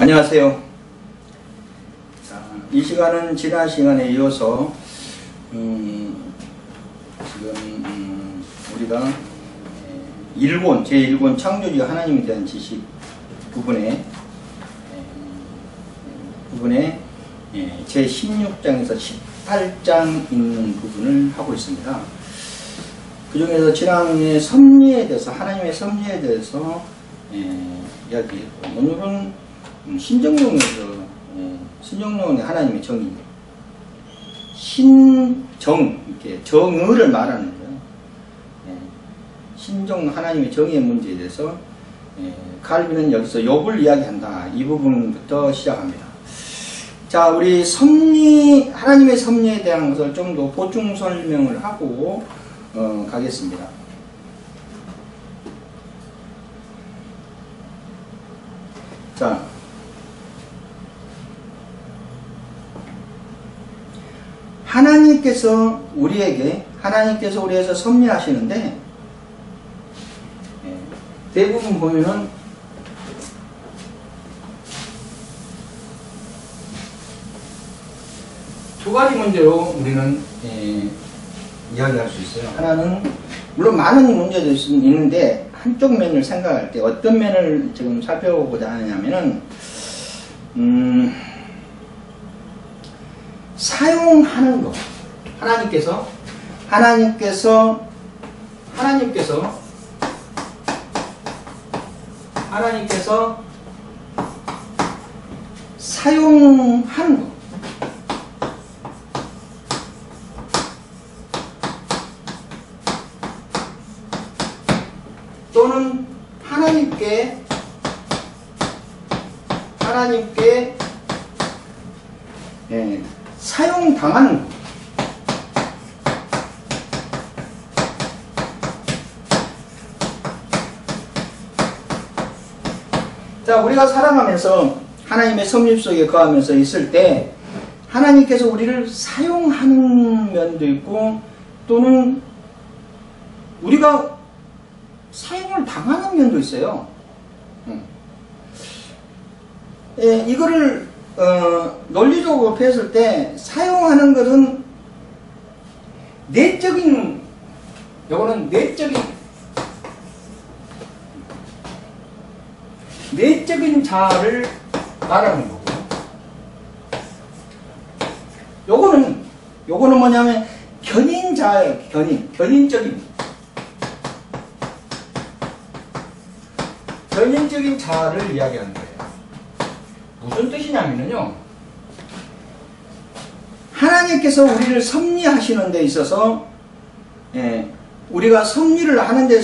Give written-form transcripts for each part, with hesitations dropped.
안녕하세요. 자, 이 시간은 지난 시간에 이어서 지금 우리가 제1권 창조주 하나님에 대한 지식 부분에 제16장에서 18장 있는 부분을 하고 있습니다. 그 중에서 지난해 섭리에 대해서, 하나님의 섭리에 대해서 이야기했고, 오늘은 신정론의 하나님의 정의, 이렇게 정의를 말하는 거예요. 신정 하나님의 정의의 문제에 대해서 칼빈은 여기서 욥을 이야기한다. 이 부분부터 시작합니다. 자, 우리 하나님의 섭리에 대한 것을 좀 더 보충 설명을 하고 가겠습니다. 자, 하나님께서 우리에서 섭리하시는데, 대부분 보면은 두 가지 문제로 우리는 이야기할 수 있어요. 하나는 물론 많은 문제도 있는데 한쪽 면을 생각할 때 어떤 면을 지금 살펴보고자 하냐면은 사용하는 것. 하나님께서 사용하는 것. 또는 하나님께 사용당하는 것. 자, 우리가 살아가면서 하나님의 섭리 속에 거하면서 있을 때 하나님께서 우리를 사용하는 면도 있고, 또는 우리가 사용을 당하는 면도 있어요. 이거를 논리적으로 폈을 때 사용하는 것은 내적인 자아를 말하는 거고, 요거는 뭐냐면 견인 자아예요. 견인적인 자아를 이야기하는 거예요. 무슨 뜻이냐면요, 하나님께서 우리를 섭리하시는 데 있어서, 우리가 섭리를 하는 데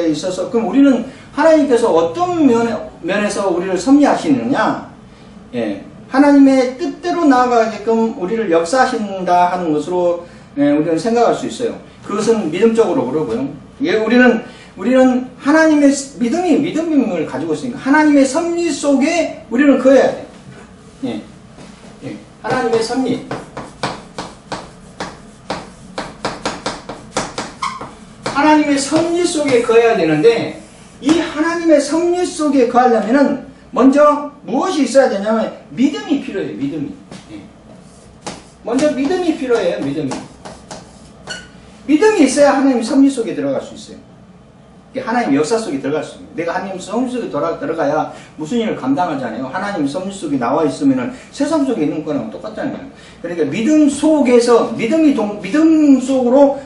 있어서, 그럼 우리는 하나님께서 어떤 면에서 우리를 섭리하시느냐, 하나님의 뜻대로 나아가게끔 우리를 역사하신다 하는 것으로 우리는 생각할 수 있어요. 그것은 믿음적으로 그러고요. 우리는 하나님의 믿음을 가지고 있으니까 하나님의 섭리 속에 우리는 거해야 돼요. 하나님의 섭리. 하나님의 섭리 속에 거해야 되는데, 이 하나님의 섭리 속에 거하려면은 먼저 무엇이 있어야 되냐면 믿음이 필요해요. 먼저 믿음이 필요해요. 믿음이 있어야 하나님의 섭리 속에 들어갈 수 있어요. 하나님의 역사 속에 들어갈 수 있습니다. 내가 하나님 섭리 속에 들어가야 무슨 일을 감당하잖아요. 하나님 섭리 속에 나와 있으면은 세상 속에 있는 거랑 똑같잖아요. 그러니까 믿음 속으로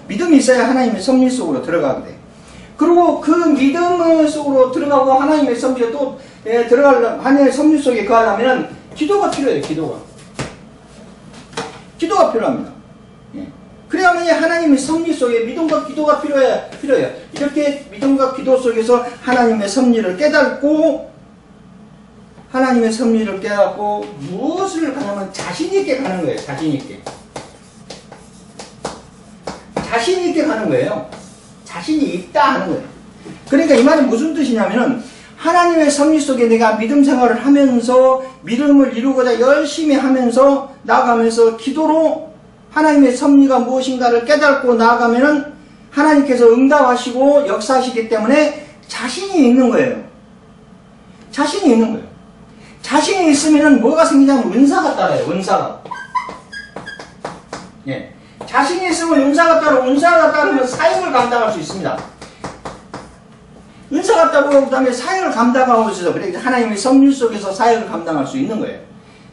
믿음이 있어야 하나님의 섭리 속으로 들어가게 돼요. 그리고 그 믿음 속으로 들어가고 하나님의 섭리에 또 하나님의 섭리 속에 거하려면 기도가 필요해요. 기도가 필요합니다. 그래야만 하나님의 섭리 속에 믿음과 기도가 필요해요. 이렇게 믿음과 기도 속에서 하나님의 섭리를 깨닫고 무엇을 가냐면 자신있게 가는 거예요. 자신있게 가는 거예요. 자신이 있다 하는 거예요. 그러니까 이 말은 무슨 뜻이냐면은, 하나님의 섭리 속에 내가 믿음 생활을 하면서 믿음을 이루고자 열심히 하면서 나아가면서 기도로 하나님의 섭리가 무엇인가를 깨닫고 나아가면은 하나님께서 응답하시고 역사하시기 때문에 자신이 있는 거예요. 자신이 있으면은 뭐가 생기냐면 은사가 따라요. 은사가. 예. 자신이 있으면 은사가 따르고 은사가 따르면 사역을 감당할 수 있습니다. 은사가 따르고 그다음에 사역을 감당하고 있어서 그래 하나님의 섭리 속에서 사역을 감당할 수 있는 거예요.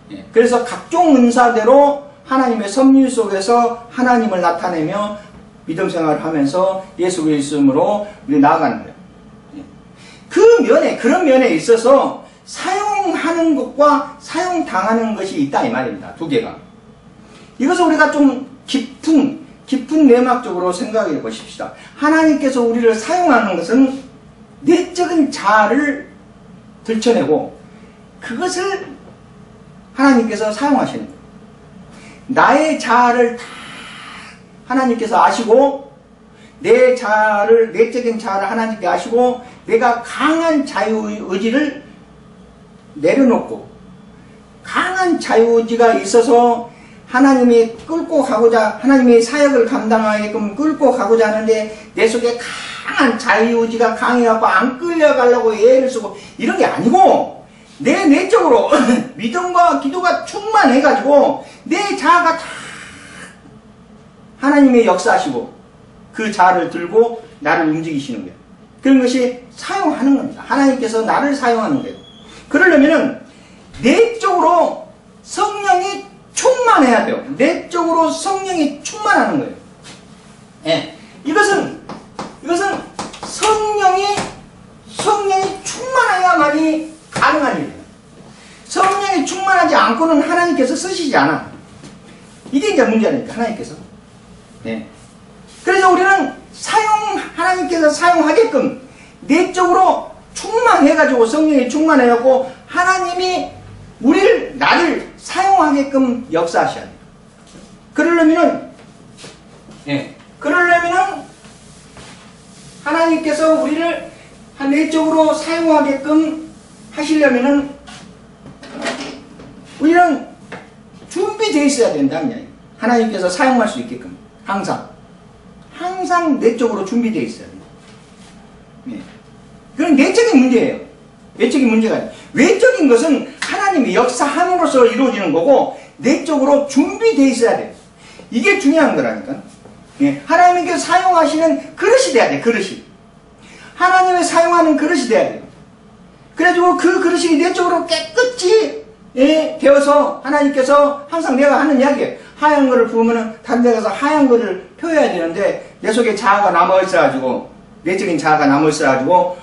예. 그래서 각종 은사대로 하나님의 섭리 속에서 하나님을 나타내며 믿음 생활을 하면서 예수 그리스도로 우리 나아가는 거예요. 예. 그런 면에 있어서 사용하는 것과 사용당하는 것이 있다 이 말입니다. 두 개가. 이것을 우리가 좀 깊은 내막적으로 생각해 보십시다. 하나님께서 우리를 사용하는 것은 내적인 자아를 들춰내고 그것을 하나님께서 사용하시는 거예요. 나의 자아를 다 하나님께서 아시고 내적인 자아를 하나님께 아시고 내가 강한 자유의지를 내려놓고 강한 자유의지가 있어서 하나님이 끌고 가고자 하나님의 사역을 감당하게끔 끌고 가고자 하는데 내 속에 강한 자유의지가 강해갖고 안 끌려가려고 애를 쓰고 이런 게 아니고 내 내적으로 믿음과 기도가 충만해가지고 내 자아가 다 하나님의 역사하시고 그 자아를 들고 나를 움직이시는 거예요. 그런 것이 사용하는 겁니다. 하나님께서 나를 사용하는 거예요. 그러려면은 내적으로 성령이 충만해야 돼요. 내적으로 성령이 충만하는 거예요. 예. 이것은 성령이 충만해야만이 가능한 일이에요. 성령이 충만하지 않고는 하나님께서 쓰시지 않아. 이게 이제 문제니까 하나님께서. 예. 그래서 우리는 하나님께서 사용하게끔 내적으로 충만해가지고 성령이 충만해갖고 하나님이 나를 사용하게끔 역사하셔야 돼요. 그러려면은 하나님께서 우리를 내적으로 사용하게끔 하시려면은 우리는 준비되어 있어야 된다는 이야기예요. 하나님께서 사용할 수 있게끔 항상 내적으로 준비되어 있어야 돼요. 네. 그건 내적인 문제예요. 외적인 문제가 아니에요. 외적인 것은 하나님이 역사함으로써 이루어지는 거고 내적으로 준비되어 있어야 돼요. 이게 중요한 거라니까. 예, 하나님께서 사용하시는 그릇이 돼야 돼. 그릇이. 하나님을 사용하는 그릇이 돼야 돼요. 그래가지고 그 그릇이 내적으로 깨끗이 되어서 하나님께서 항상 내가 하는 이야기예요. 하얀 거를 부으면은 다른 데 가서 하얀 거를 펴야 되는데 내 속에 자아가 남아있어가지고 내적인 자아가 남아있어가지고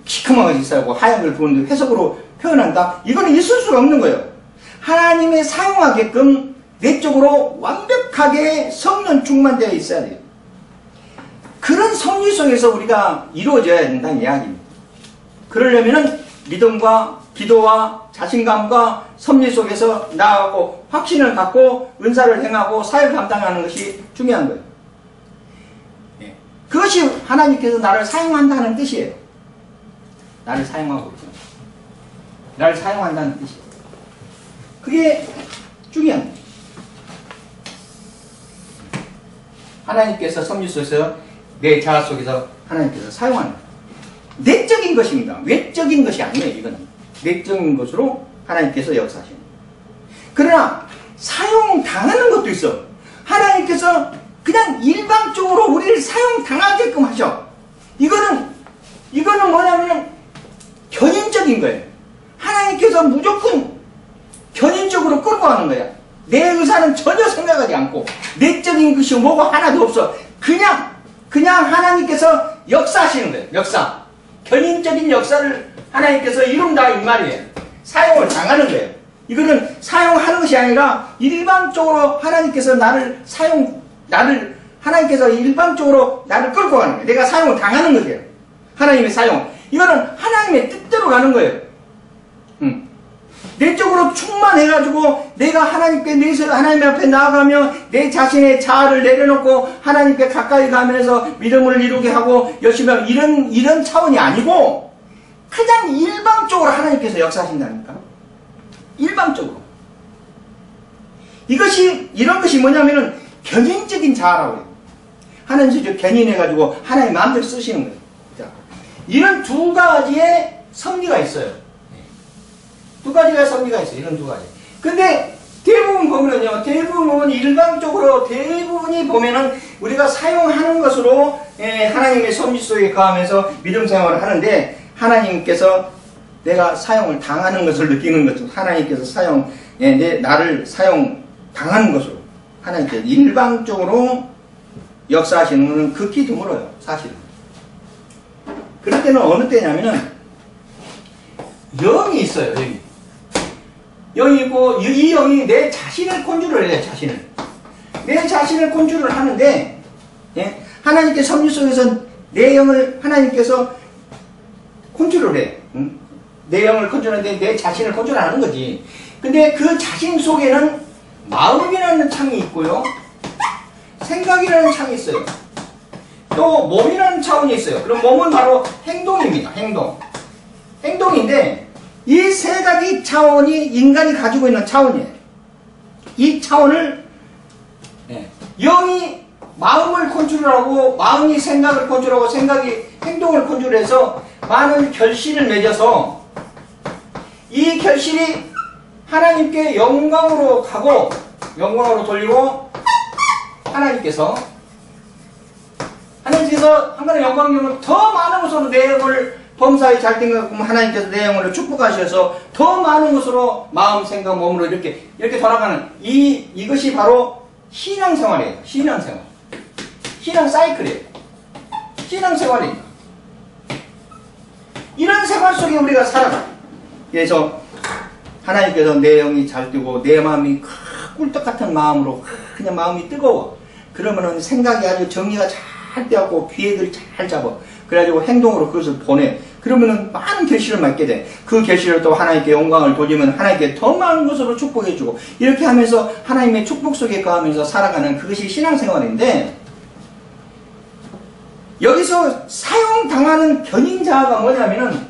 시커먼 것이 있어가지고 하얀 걸 부었는데 회색으로 표현한다? 이거는 있을 수가 없는 거예요. 하나님의 사용하게끔 내적으로 완벽하게 성령 충만되어 있어야 돼요. 그런 섭리 속에서 우리가 이루어져야 된다는 이야기입니다. 그러려면은 믿음과 기도와 자신감과 섭리 속에서 나아가고 확신을 갖고 은사를 행하고 사역을 감당하는 것이 중요한 거예요. 예. 그것이 하나님께서 나를 사용한다는 뜻이에요. 나를 사용하고 있죠. 나를 사용한다는 뜻이에요. 그게 중요한 거예요. 하나님께서 섭리 속에서 내 자아 속에서 하나님께서 사용하는 거예요. 내적인 것입니다. 외적인 것이 아니에요. 이거는 내적인 것으로 하나님께서 역사하시는 거예요. 그러나 사용당하는 것도 있어. 하나님께서 그냥 일방적으로 우리를 사용당하게끔 하셔. 이거는 뭐냐면 견인적인 거예요. 하나님께서 무조건 견인적으로 끌고 가는 거야. 내 의사는 전혀 생각하지 않고 내적인 것이 뭐고 하나도 없어. 그냥 하나님께서 역사하시는 거예요. 역사. 견인적인 역사를 하나님께서 이룬다 이 말이에요. 사용을 당하는 거예요. 이거는 사용하는 것이 아니라 일방적으로 하나님께서 하나님께서 일방적으로 나를 끌고 가는 거예요. 내가 사용을 당하는 거예요. 하나님의 사용. 이거는 하나님의 뜻대로 가는 거예요. 내적으로 충만해가지고 내가 하나님 앞에 나아가며 내 자신의 자아를 내려놓고 하나님께 가까이 가면서 믿음을 이루게 하고 열심히 하고 이런 차원이 아니고 그냥 일방적으로 하나님께서 역사하신다니까. 일방적으로. 이런 것이 뭐냐면은 견인적인 자아라고 해요. 하나님께서 견인해가지고 하나님 마음대로 쓰시는 거예요. 자, 이런 두 가지의 섭리가 있어요. 두 가지가 섭리가 있어요. 이런 두 가지. 근데 대부분 보면은요, 대부분 일반적으로 대부분이 보면은 우리가 사용하는 것으로 하나님의 섭리 속에 거하면서 믿음 생활을 하는데, 하나님께서 내가 사용을 당하는 것을 느끼는 것으로, 하나님께서 나를 사용 당하는 것으로 하나님께서 일방적으로 역사하시는 것은 극히 드물어요, 사실은. 그럴 때는 어느 때냐면은 영이 있어요, 여기. 영이 있고, 이 영이 내 자신을 컨트롤을 해요, 자신을. 내 자신을 컨트롤을 하는데, 예? 하나님께 섭리 속에서 내 영을 하나님께서 컨트롤을 해요. 응? 내 영을 컨트롤하는데 내 자신을 컨트롤하는 거지. 근데 그 자신 속에는 마음이라는 창이 있고요, 생각이라는 창이 있어요. 또 몸이라는 차원이 있어요. 그럼 몸은 바로 행동입니다. 행동인데 이 세 가지 차원이 인간이 가지고 있는 차원이에요. 이 차원을 영이 마음을 컨트롤하고, 마음이 생각을 컨트롤하고, 생각이 행동을 컨트롤해서 많은 결실을 맺어서 이 결실이 하나님께 영광으로 가고, 영광으로 돌리고, 하나님께서 하나님의 영광이면 더 많은 것으로 내 영을 범사에 잘 된 것 같으면 하나님께서 내 영혼을 축복하셔서 더 많은 것으로 마음, 생각, 몸으로 이렇게 돌아가는 이것이 바로 신앙생활이에요. 신앙생활. 신앙 사이클이에요. 신앙생활입니다. 이런 생활 속에 우리가 살아가. 그래서 하나님께서 내 영이 잘 뜨고 내 마음이 꿀떡 같은 마음으로 그냥 마음이 뜨거워. 그러면은 생각이 아주 정리가 잘 되었고 기획을 잘 잡아. 그래가지고 행동으로 그것을 보내. 그러면은 많은 결실을 맺게 돼. 그 결실을 또 하나님께 영광을 돌리면 하나님께 더 많은 것으로 축복해주고, 이렇게 하면서 하나님의 축복 속에 거하면서 살아가는 그것이 신앙생활인데, 여기서 사용당하는 견인자가 뭐냐면은,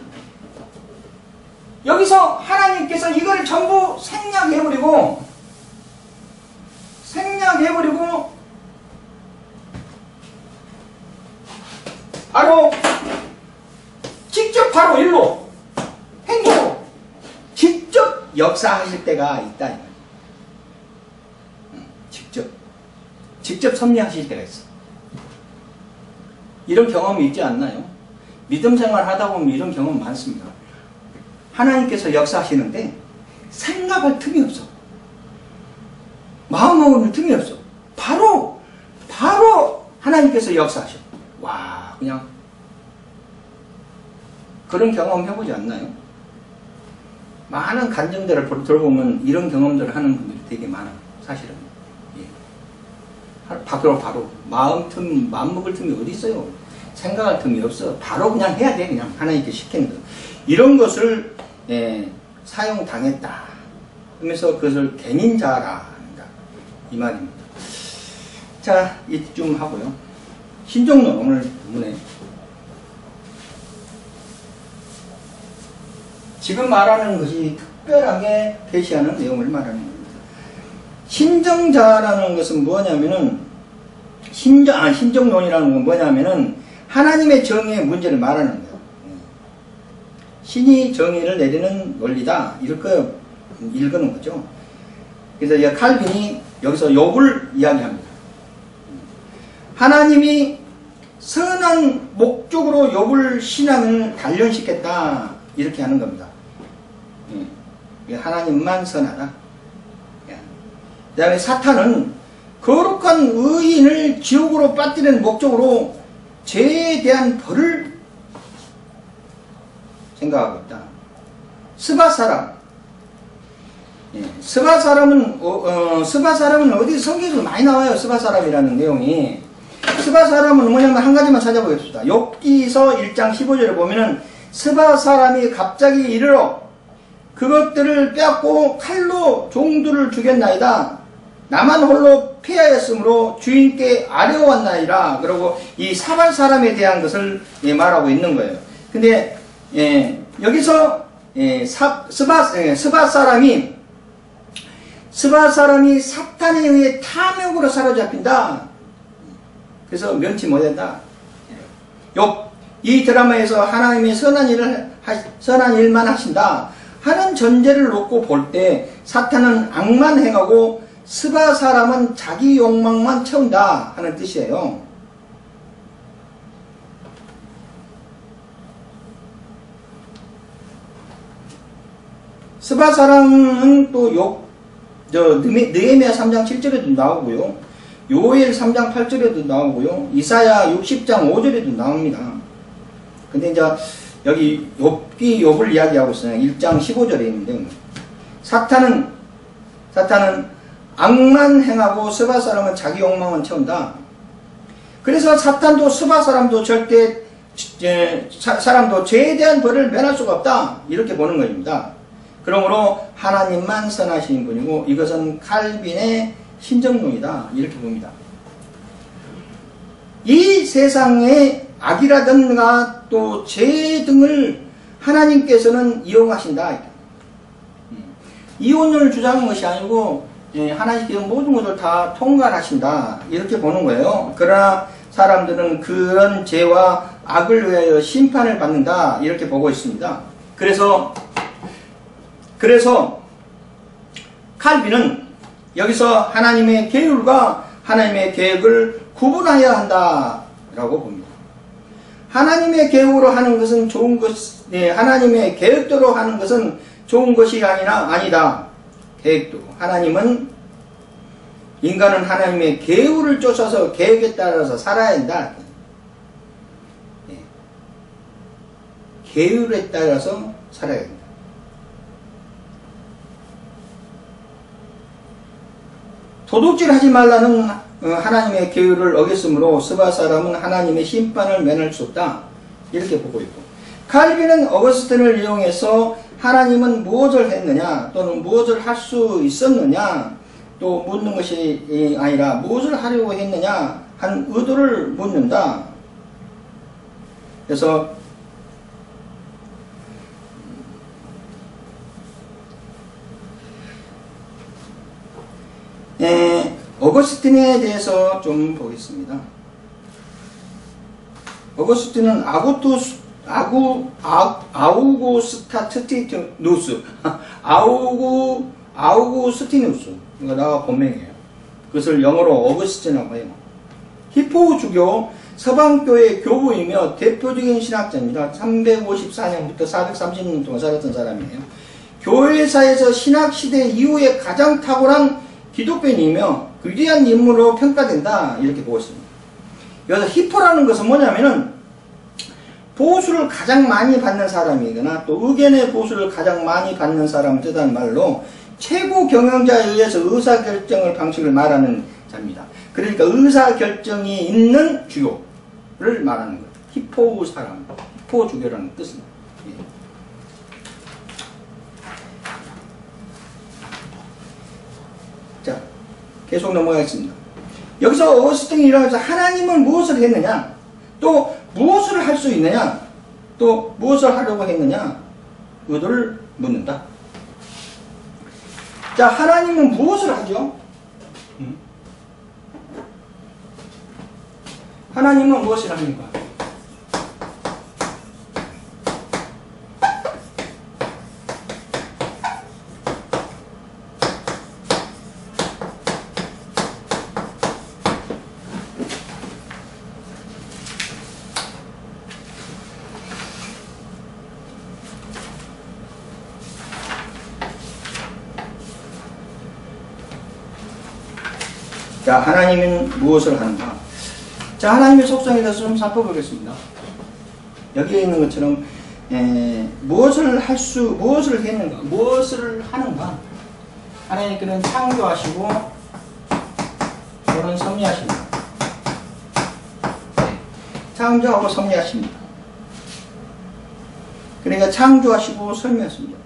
여기서 하나님께서 이걸 전부 생략해버리고 바로 일로 행동으로 직접 역사하실 때가 있다. 직접 섭리하실 때가 있어. 이런 경험이 있지 않나요? 믿음 생활 하다 보면 이런 경험 많습니다. 하나님께서 역사하시는데 생각할 틈이 없어. 마음먹을 틈이 없어. 바로 하나님께서 역사하셔. 와, 그냥 그런 경험 해보지 않나요? 많은 간증들을 들어보면 이런 경험들을 하는 분들이 되게 많아요. 사실은. 예. 바로 마음 먹을 틈이 어디 있어요? 생각할 틈이 없어. 바로 그냥 해야 돼. 그냥 하나님께 시키는 거. 이런 것을 사용당했다 하면서 그것을 견인자라 합니다. 이 말입니다. 자, 이쯤 하고요. 신정론 오늘 본문에 지금 말하는 것이 특별하게 계시하는 내용을 말하는 겁니다. 신정자라는 것은 뭐냐면은, 신정론이라는 건 뭐냐면은, 하나님의 정의의 문제를 말하는 거예요. 신이 정의를 내리는 논리다. 이렇게 읽는 거죠. 그래서 칼빈이 여기서 욥을 이야기합니다. 하나님이 선한 목적으로 욥을 신앙을 단련시켰다. 이렇게 하는 겁니다. 하나님만 선하다. 그 다음에 사탄은 거룩한 의인을 지옥으로 빠뜨리는 목적으로 죄에 대한 벌을 생각하고 있다. 스바 사람. 스바 사람은 어디 성경에서 많이 나와요. 스바 사람이라는 내용이. 스바 사람은 뭐냐면 한 가지만 찾아보겠습니다. 욥기서 1장 15절에 보면은 스바 사람이 갑자기 이르러 그것들을 빼앗고 칼로 종들을 죽였나이다. 나만 홀로 피하였으므로 주인께 아뢰어왔나이다. 그러고 이 스바 사람에 대한 것을 말하고 있는 거예요. 근데 여기서 스바 사람이 사탄에 의해 탐욕으로 사로잡힌다. 그래서 면치 못한다. 이 드라마에서 하나님이 선한 일만 하신다. 하는 전제를 놓고 볼 때 사탄은 악만 행하고 스바 사람은 자기 욕망만 채운다 하는 뜻이에요. 스바 사람은 또 느헤미야 3장 7절에도 나오고요. 요엘 3장 8절에도 나오고요. 이사야 60장 5절에도 나옵니다. 근데 이제 여기 욥을 이야기하고 있어요. 1장 15절에 있는데 사탄은 악만 행하고 스바 사람은 자기 욕망만 채운다. 그래서 사탄도 스바 사람도 절대 사람도 죄에 대한 벌을 면할 수가 없다. 이렇게 보는 것입니다. 그러므로 하나님만 선하신 분이고 이것은 칼빈의 신정론이다. 이렇게 봅니다. 이 세상의 악이라든가 또 죄 등을 하나님께서는 이용하신다. 이혼을 주장한 것이 아니고 하나님께서 모든 것을 다 통괄하신다. 이렇게 보는 거예요. 그러나 사람들은 그런 죄와 악을 위하여 심판을 받는다. 이렇게 보고 있습니다. 그래서 칼빈은 여기서 하나님의 계율과 하나님의 계획을 구분하여야 한다라고 봅니다. 하나님의 계획으로 하는 것은 좋은 것, 하나님의 계획대로 하는 것은 좋은 것이 아니다. 계획대로. 인간은 하나님의 계율을 쫓아서 계획에 따라서 살아야 한다. 계율에 따라서 살아야 한다. 도둑질 하지 말라는 하나님의 계율을 어겼으므로 스바 사람은 하나님의 심판을 면할 수 없다. 이렇게 보고 있고, 칼빈은 어거스틴을 이용해서 하나님은 무엇을 했느냐 또는 무엇을 할 수 있었느냐 또 묻는 것이 아니라 무엇을 하려고 했느냐 하는 의도를 묻는다. 그래서 어거스틴에 대해서 좀 보겠습니다. 어거스틴은 아우구스티누스가 본명이에요. 그것을 영어로 어거스틴이라고 해요. 히포주교 서방교의 교부이며 대표적인 신학자입니다. 354년부터 430년 동안 살았던 사람이에요. 교회사에서 신학시대 이후에 가장 탁월한 기독교인이며 위대한 인물로 평가된다. 이렇게 보고 있습니다. 여기서 히포라는 것은 뭐냐면은 보수를 가장 많이 받는 사람이거나 또 의견의 보수를 가장 많이 받는 사람을 뜻하는 말로 최고 경영자에 의해서 의사결정을 방식을 말하는 자입니다. 그러니까 의사결정이 있는 주교를 말하는 거예요. 히포 사람, 히포 주교라는 뜻입니다. 자, 계속 넘어가겠습니다. 여기서 어거스틴이 일어나서 하나님은 무엇을 했느냐, 또 무엇을 할 수 있느냐, 또 무엇을 하려고 했느냐 의도를 묻는다. 자, 하나님은 무엇을 하죠? 하나님은 무엇을 합니까? 자, 하나님은 무엇을 하는가? 자, 하나님의 속성에 대해서 좀 살펴보겠습니다. 여기에 있는 것처럼 무엇을 했는가? 무엇을 하는가? 하나님께는 창조하시고 또는 섭리하십니다. 창조하고 섭리하십니다. 그러니까 창조하시고 섭리하십니다.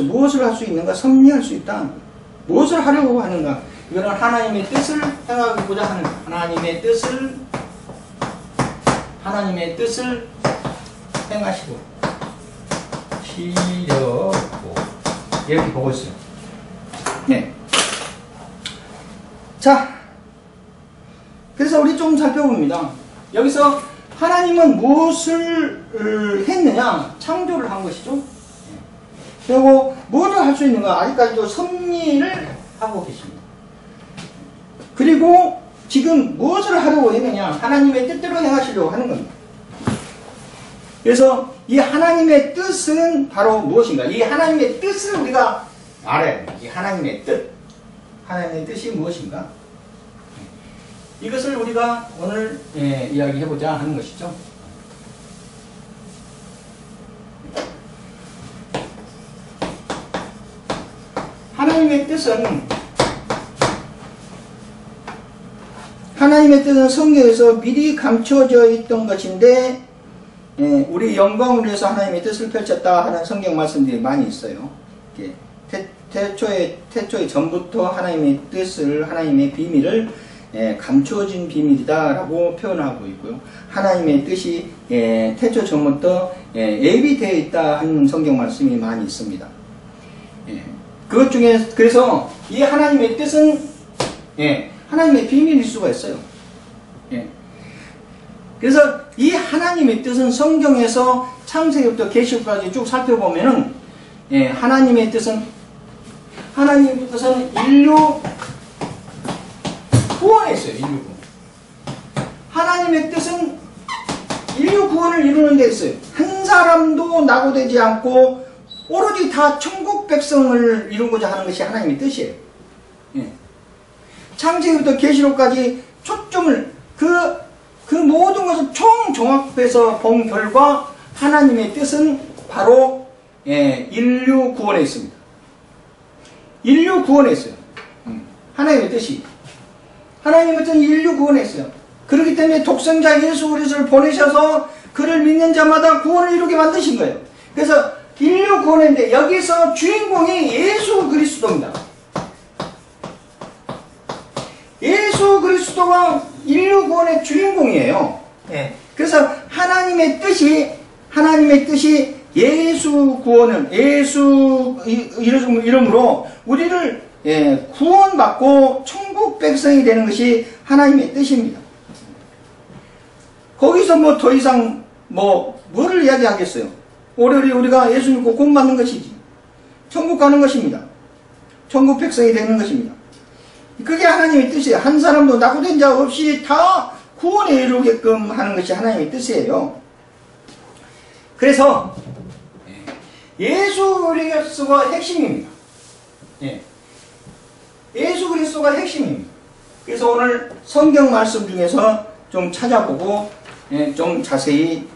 무엇을 할 수 있는가? 섭리할 수 있다. 무엇을 하려고 하는가? 이거는 하나님의 뜻을 행하고자 하는 것. 하나님의 뜻을 행하시고 시려고 이렇게 보고 있어요. 네. 자, 그래서 우리 좀 살펴봅니다. 여기서 하나님은 무엇을 했느냐? 창조를 한 것이죠. 되고 모두 할 수 있는 건 아직까지도 섭리를 하고 계십니다. 그리고 지금 무엇을 하려고 했느냐? 하나님의 뜻대로 행하시려고 하는 겁니다. 그래서 이 하나님의 뜻은 바로 무엇인가? 이 하나님의 뜻을 우리가 알아야 됩니다. 이 하나님의 뜻. 하나님의 뜻이 무엇인가? 이것을 우리가 오늘 이야기해보자 하는 것이죠. 하나님의 뜻은 성경에서 미리 감춰져 있던 것인데 우리 영광을 위해서 하나님의 뜻을 펼쳤다 하는 성경 말씀들이 많이 있어요. 태초에 전부터 하나님의 뜻을, 하나님의 비밀을 감추어진 비밀이다 라고 표현하고 있고요. 하나님의 뜻이 태초 전부터 예비되어 있다 하는 성경 말씀이 많이 있습니다. 그것 중에 그래서 이 하나님의 뜻은 하나님의 비밀일 수가 있어요. 그래서 이 하나님의 뜻은 성경에서 창세기부터 계시록까지 쭉 살펴보면은 하나님의 뜻은 인류 구원에 있어요. 인류 구원. 하나님의 뜻은 인류 구원을 이루는 데 있어요. 한 사람도 낙오되지 않고 오로지 다 천국 백성을 이루고자 하는 것이 하나님의 뜻이에요. 창세기부터 계시록까지 초점을 그 모든 것을 총종합해서 본 결과 하나님의 뜻은 바로 인류 구원에 있습니다. 인류 구원에 있어요. 하나님의 뜻이. 하나님의 뜻은 인류 구원에 있어요. 그렇기 때문에 독생자 예수 그리스도를 보내셔서 그를 믿는 자마다 구원을 이루게 만드신 거예요. 그래서 인류 구원인데 여기서 주인공이 예수 그리스도입니다. 예수 그리스도가 인류 구원의 주인공이에요. 그래서 하나님의 뜻이 예수 구원은 예수 이름으로 우리를 구원받고 천국 백성이 되는 것이 하나님의 뜻입니다. 거기서 뭐 더 이상 뭐를 이야기하겠어요? 오로지 우리가 예수 믿고 구원받는 것이지. 천국 가는 것입니다. 천국 백성이 되는 것입니다. 그게 하나님의 뜻이에요. 한 사람도 낙오된 자 없이 다 구원에 이루게끔 하는 것이 하나님의 뜻이에요. 그래서 예수 그리스도가 핵심입니다. 예수 그리스도가 핵심입니다. 그래서 오늘 성경 말씀 중에서 좀 찾아보고 좀 자세히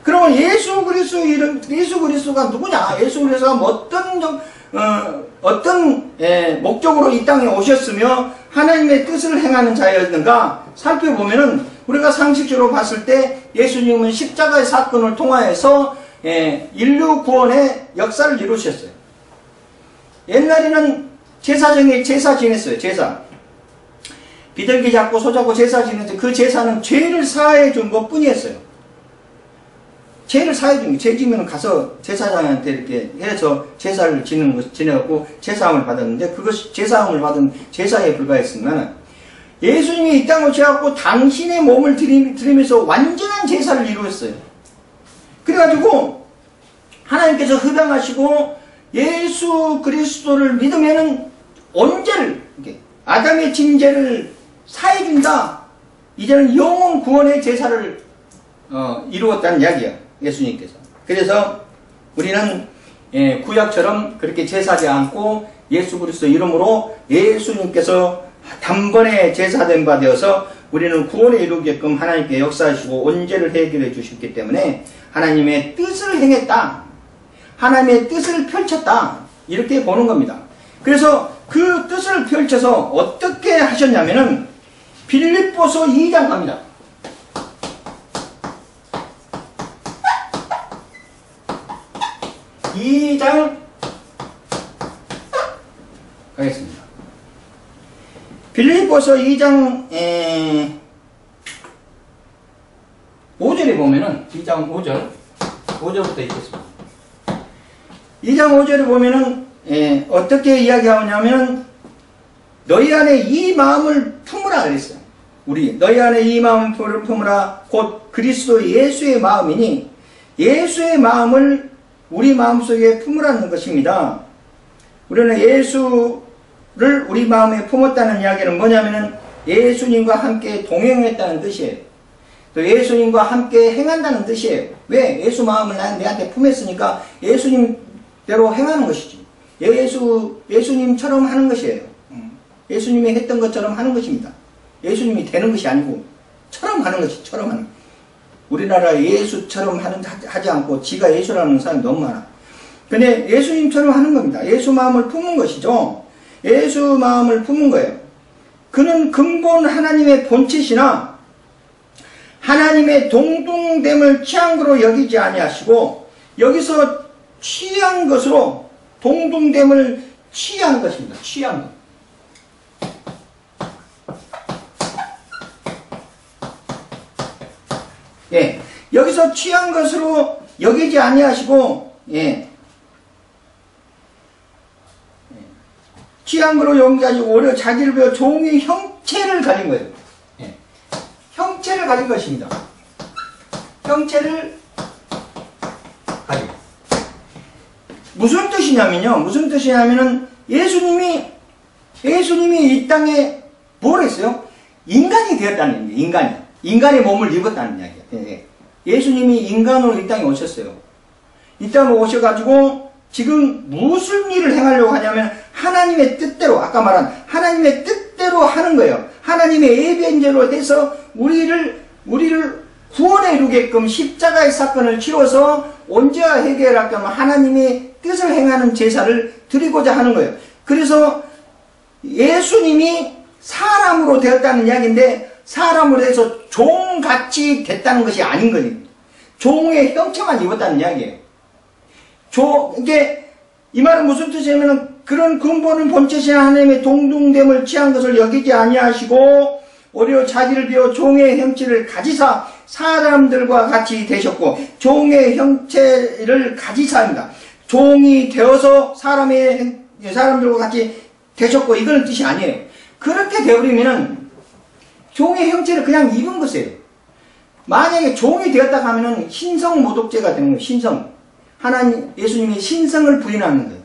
그러면 예수 그리스도가 누구냐? 예수 그리스도가 어떤 목적으로 이 땅에 오셨으며 하나님의 뜻을 행하는 자였는가 살펴보면은 우리가 상식적으로 봤을 때 예수님은 십자가의 사건을 통하여서 인류 구원의 역사를 이루셨어요. 옛날에는 제사장이 제사 지냈어요. 제사. 비둘기 잡고 소 잡고 제사 지냈는데 그 제사는 죄를 사해 준 것 뿐이었어요. 죄를 사해 준 게, 죄 지면 가서 제사장한테 이렇게 해서 제사를 지내갖고 제사함을 받았는데 그것이 제사함을 받은 제사에 불과했으면 예수님이 이 땅을 오셔갖고 당신의 몸을 드리면서 완전한 제사를 이루었어요. 그래가지고 하나님께서 흡양하시고 예수 그리스도를 믿으면은 언제를 아담의 짐죄를 사해준다. 이제는 영원 구원의 제사를 이루었다는 이야기야. 예수님께서. 그래서 우리는 구약처럼 그렇게 제사하지 않고 예수 그리스도 이름으로 예수님께서 단번에 제사된 바 되어서 우리는 구원에 이루게끔 하나님께 역사하시고 언제를 해결해 주셨기 때문에 하나님의 뜻을 행했다. 하나님의 뜻을 펼쳤다. 이렇게 보는 겁니다. 그래서 그 뜻을 펼쳐서 어떻게 하셨냐면은 빌립보서 2장 갑니다. 2장 가겠습니다. 빌립보서 2장 5절에 보면은 2장 5절부터 읽겠습니다. 2장 5절에 보면은 어떻게 이야기하냐면 너희 안에 이 마음을 품으라 그랬어요. 너희 안에 이 마음을 품으라 곧 그리스도 예수의 마음이니 예수의 마음을 우리 마음속에 품으라는 것입니다. 우리는 예수를 우리 마음에 품었다는 이야기는 뭐냐면은 예수님과 함께 동행했다는 뜻이에요. 또 예수님과 함께 행한다는 뜻이에요. 왜? 예수 마음을 내한테 품었으니까 예수님대로 행하는 것이지. 예수님처럼 하는 것이에요. 예수님이 했던 것처럼 하는 것입니다. 예수님이 되는 것이 아니고 처럼 하는 것이 처럼 하는. 우리나라에 예수처럼 하지 않고 지가 예수라는 사람이 너무 많아. 근데 예수님처럼 하는 겁니다. 예수 마음을 품은 것이죠. 예수 마음을 품은 거예요. 그는 근본 하나님의 본체시나 하나님의 동등됨을 취한 거로 여기지 아니하시고, 여기서 취한 것으로 동등됨을 취한 것입니다. 취한 것. 예, 여기서 취한 것으로 여기지 아니하시고, 예, 취한 거로 여기지 아니고 오히려 자기를 비워 종의 형체를 가진 거예요. 예, 형체를 가진 것입니다. 형체를 가진. 무슨 뜻이냐면요. 무슨 뜻이냐면은 예수님이 이 땅에 뭘 했어요? 인간이 되었다는 얘기예요. 인간의 몸을 입었다는 이야기예요. 예. 예수님이 인간으로 이 땅에 오셨어요. 이 땅에 오셔가지고 지금 무슨 일을 행하려고 하냐면 하나님의 뜻대로, 아까 말한 하나님의 뜻대로 하는 거예요. 하나님의 예배인제로 해서 우리를 구원에 이루게끔 십자가의 사건을 치러서 언제와 해결하게끔 하나님의 뜻을 행하는 제사를 드리고자 하는 거예요. 그래서 예수님이 사람으로 되었다는 이야기인데, 사람으로 해서 종같이 됐다는 것이 아닌 거예요. 종의 형체만 입었다는 이야기예요. 이게 이 말은 무슨 뜻이냐면, 그런 근본은 본체신 하나님의 동등됨을 취한 것을 여기지 아니하시고 오히려 자기를 비워 종의 형체를 가지사 사람들과 같이 되셨고, 종의 형체를 가지사입니다. 종이 되어서 사람들과 같이 되셨고, 이거는 뜻이 아니에요. 그렇게 되어버리면은 종의 형체를 그냥 입은 것이에요. 만약에 종이 되었다 하면은 신성 모독죄가 되는 거예요. 신성. 예수님이 신성을 부인하는 거예요.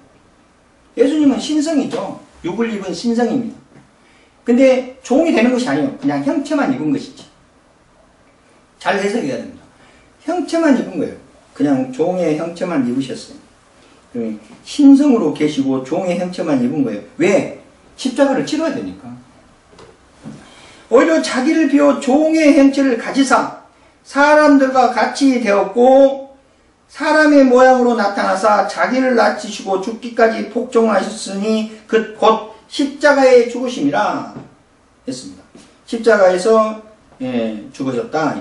예수님은 신성이죠. 육을 입은 신성입니다. 근데 종이 되는 것이 아니에요. 그냥 형체만 입은 것이지. 잘 해석해야 됩니다. 형체만 입은 거예요. 그냥 종의 형체만 입으셨어요. 신성으로 계시고 종의 형체만 입은 거예요. 왜? 십자가를 치러야 되니까. 오히려 자기를 비워 종의 형체를 가지사 사람들과 같이 되었고, 사람의 모양으로 나타나사 자기를 낮추시고 죽기까지 복종하셨으니 곧 십자가에 죽으심이라 했습니다. 십자가에서 죽으셨다.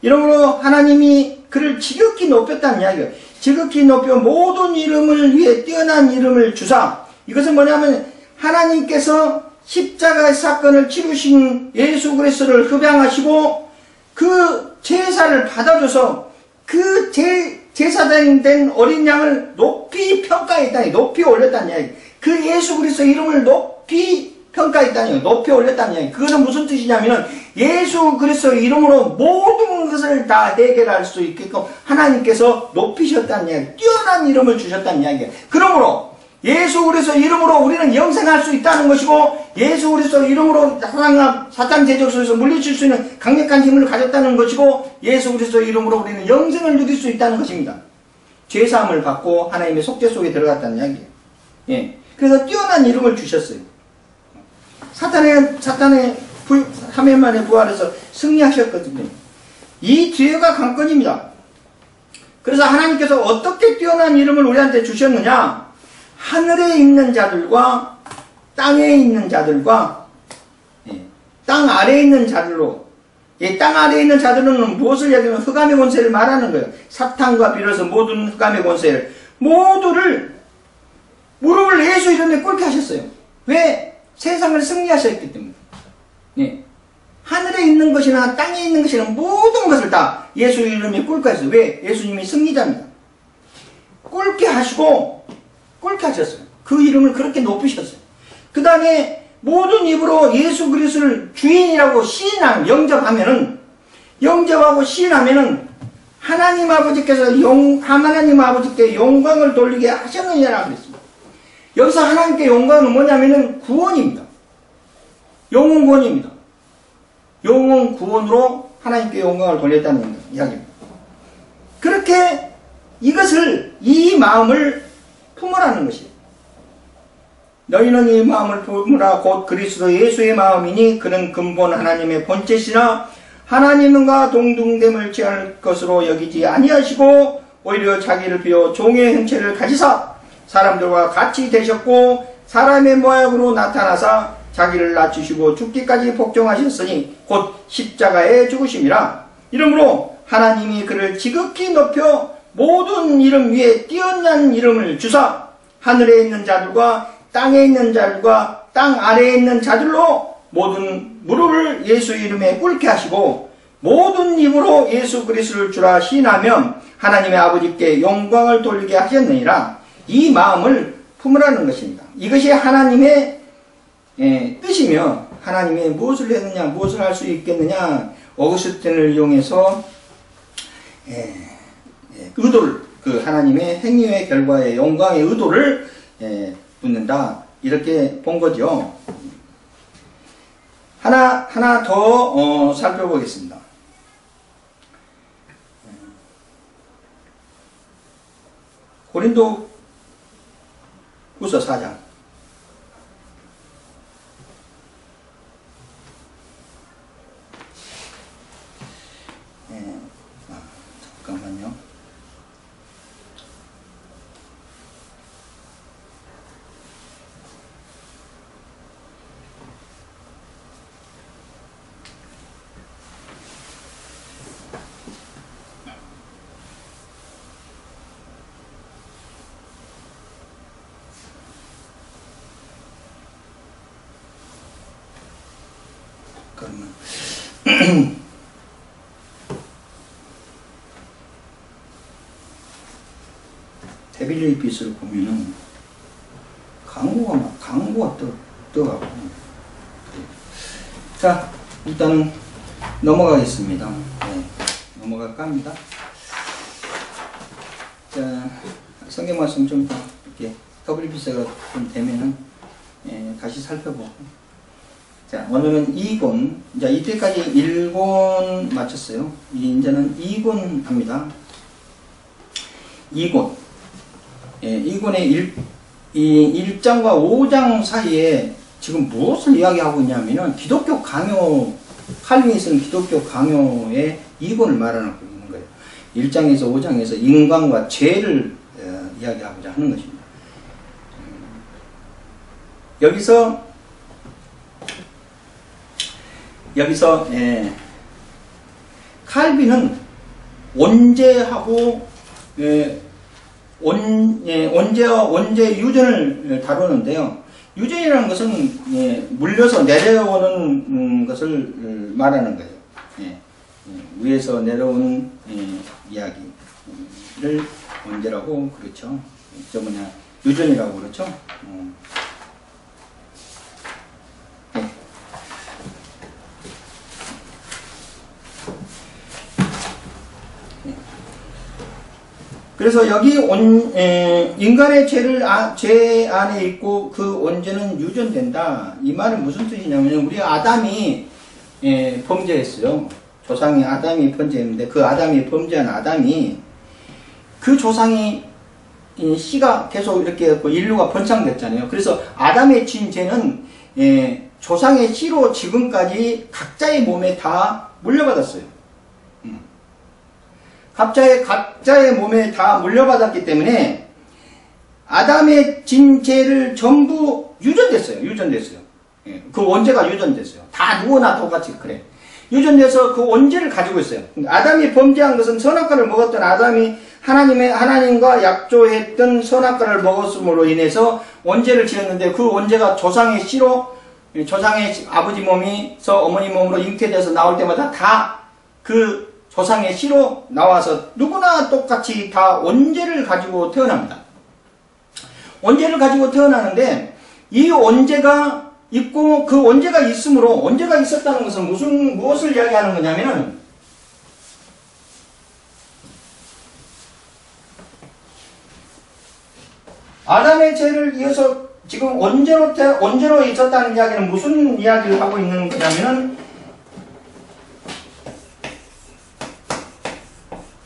이러므로 하나님이 그를 지극히 높였다는 이야기예요. 지극히 높여 모든 이름을 위해 뛰어난 이름을 주사. 이것은 뭐냐면 하나님께서 십자가의 사건을 치르신 예수 그리스도를 흡양하시고 그 제사를 받아줘서 그 제사된 어린 양을 높이 평가했다니, 높이 올렸다는 이야기. 그 예수 그리스도 이름을 높이 평가했다니, 높이 올렸다는 이야기. 그것은 무슨 뜻이냐면은 예수 그리스도 이름으로 모든 것을 다 해결할 수 있게끔 하나님께서 높이셨다는 이야기, 뛰어난 이름을 주셨다는 이야기예요. 그러므로 예수 그리스도 이름으로 우리는 영생할 수 있다는 것이고, 예수 그리스도 이름으로 사탄 제적 속에서 물리칠 수 있는 강력한 힘을 가졌다는 것이고, 예수 그리스도 이름으로 우리는 영생을 누릴 수 있다는 것입니다. 죄사함을 받고 하나님의 속죄 속에 들어갔다는 이야기예요. 예. 그래서 뛰어난 이름을 주셨어요. 사탄의 3일 만에 부활해서 승리하셨거든요. 이 뒤에가 관건입니다. 그래서 하나님께서 어떻게 뛰어난 이름을 우리한테 주셨느냐? 하늘에 있는 자들과 땅에 있는 자들과 땅 아래에 있는 자들로, 땅 아래에 있는 자들은 무엇을 얘기하면 흑암의 권세를 말하는 거예요. 사탄과 비로소 모든 흑암의 권세를 모두를 무릎을 예수 이름에 꿇게 하셨어요. 왜? 세상을 승리하셨기 때문에. 하늘에 있는 것이나 땅에 있는 것이나 모든 것을 다 예수 이름에 꿇게 하셨어요. 왜? 예수님이 승리자입니다. 꿇게 하시고 꿇게 하셨어요. 그 이름을 그렇게 높이셨어요. 그 다음에 모든 입으로 예수 그리스도를 주인이라고 영접하고 시인하면은 하나님 아버지께서 하나님 아버지께 영광을 돌리게 하셨느냐라고 그랬습니다. 여기서 하나님께 영광은 뭐냐면은 구원입니다. 영혼 구원입니다. 영혼 구원으로 하나님께 영광을 돌렸다는 이야기입니다. 그렇게 이 마음을 품으라는 것이에요. 너희는 이 마음을 품으라 곧 그리스도 예수의 마음이니 그는 근본 하나님의 본체시나 하나님과 동등됨을 취할 것으로 여기지 아니하시고 오히려 자기를 비워 종의 형체를 가지사 사람들과 같이 되셨고 사람의 모양으로 나타나사 자기를 낮추시고 죽기까지 복종하셨으니 곧 십자가에 죽으심이라. 이러므로 하나님이 그를 지극히 높여 모든 이름 위에 뛰어난 이름을 주사 하늘에 있는 자들과 땅에 있는 자들과 땅 아래에 있는 자들로 모든 무릎을 예수 이름에 꿇게 하시고 모든 입으로 예수 그리스도를 주라 시인하면 하나님의 아버지께 영광을 돌리게 하셨느니라. 이 마음을 품으라는 것입니다. 이것이 하나님의 뜻이며 하나님이 무엇을 했느냐 무엇을 할 수 있겠느냐 어거스틴을 이용해서 의도를 하나님의 행위의 결과의 영광의 의도를 묻는다 이렇게 본 거죠. 하나 더 살펴보겠습니다. 고린도 후서 4장. 잠깐만요. 그러면 데빌리의 빛을 보면은 광고가 떠가고. 자, 일단은 넘어가겠습니다. 네, 넘어갈까 합니다. 자, 성경 말씀 좀 이렇게 WBC가 좀 되면은 다시 살펴보고. 자, 오늘은 2권. 자, 이때까지 1권 마쳤어요. 이제는 2권 합니다. 2권. 2권의 1장과 5장 사이에 지금 무엇을 이야기하고 있냐면은 기독교 강요, 칼빈이스는 기독교 강요의 2권을 말하고 있는 거예요. 1장에서 5장에서 인간과 죄를 이야기하고자 하는 것입니다. 여기서 칼빈은 원죄하고 원죄 유전을 다루는데요. 유전이라는 것은 물려서 내려오는 것을 말하는 거예요. 위에서 내려오는 이야기를 원죄라고 그렇죠. 유전이라고 그렇죠. 그래서 여기 인간의 죄 안에 있고 그 원죄는 유전된다. 이 말은 무슨 뜻이냐면 우리 아담이 범죄했어요. 조상이 아담이 범죄했는데 그 아담이 범죄한 아담이 그 조상이 씨가 계속 이렇게 인류가 번창됐잖아요. 그래서 아담의 진 죄는 조상의 씨로 지금까지 각자의 몸에 다 물려받았어요. 각자의 몸에 다 물려받았기 때문에 아담의 진 죄를 전부 유전됐어요. 그 원죄가 유전됐어요. 다 누구나 똑같이 그래. 유전돼서 그 원죄를 가지고 있어요. 아담이 범죄한 것은 선악과를 먹었던 아담이 하나님과 약조했던 선악과를 먹었음으로 인해서 원죄를 지었는데 그 원죄가 조상의 씨로 조상의 아버지 몸에서 어머니 몸으로 잉태돼서 나올 때마다 다 그 조상의 씨로 나와서 누구나 똑같이 다 원죄를 가지고 태어납니다. 원죄를 가지고 태어나는데 이 원죄가 있고 그 원죄가 있으므로 원죄가 있었다는 것은 무엇을 이야기하는 거냐면은 아담의 죄를 이어서 지금 언제로 있었다는 이야기는 무슨 이야기를 하고 있는 거냐면은,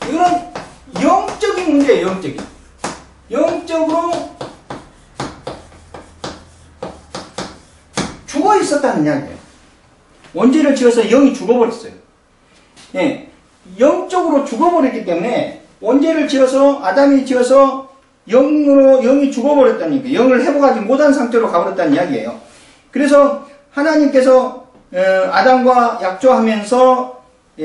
이거는 영적인 문제예요, 영적으로 죽어 있었다는 이야기예요. 원죄를 지어서 영이 죽어버렸어요. 예, 영적으로 죽어버렸기 때문에 원죄를 지어서 아담이 지어서 영이 죽어버렸다는 얘기예요. 영을 회복하지 못한 상태로 가버렸다는 이야기예요. 그래서 하나님께서 아담과 약조하면서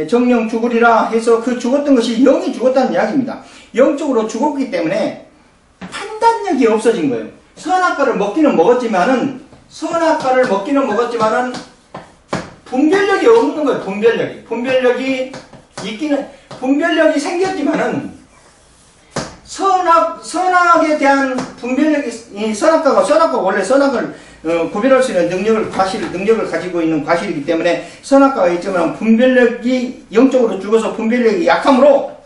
정령 죽으리라 해서 그 죽었던 것이 영이 죽었다는 이야기입니다. 영적으로 죽었기 때문에 판단력이 없어진 거예요. 선악과를 먹기는 먹었지만은 분별력이 없는 거예요. 분별력이 생겼지만은 선악에 대한 분별력이, 선악과가 원래 선악을 구별할 수 있는 능력을 가지고 있는 과실이기 때문에 선악과가 있지만 분별력이 영적으로 죽어서 분별력이 약함으로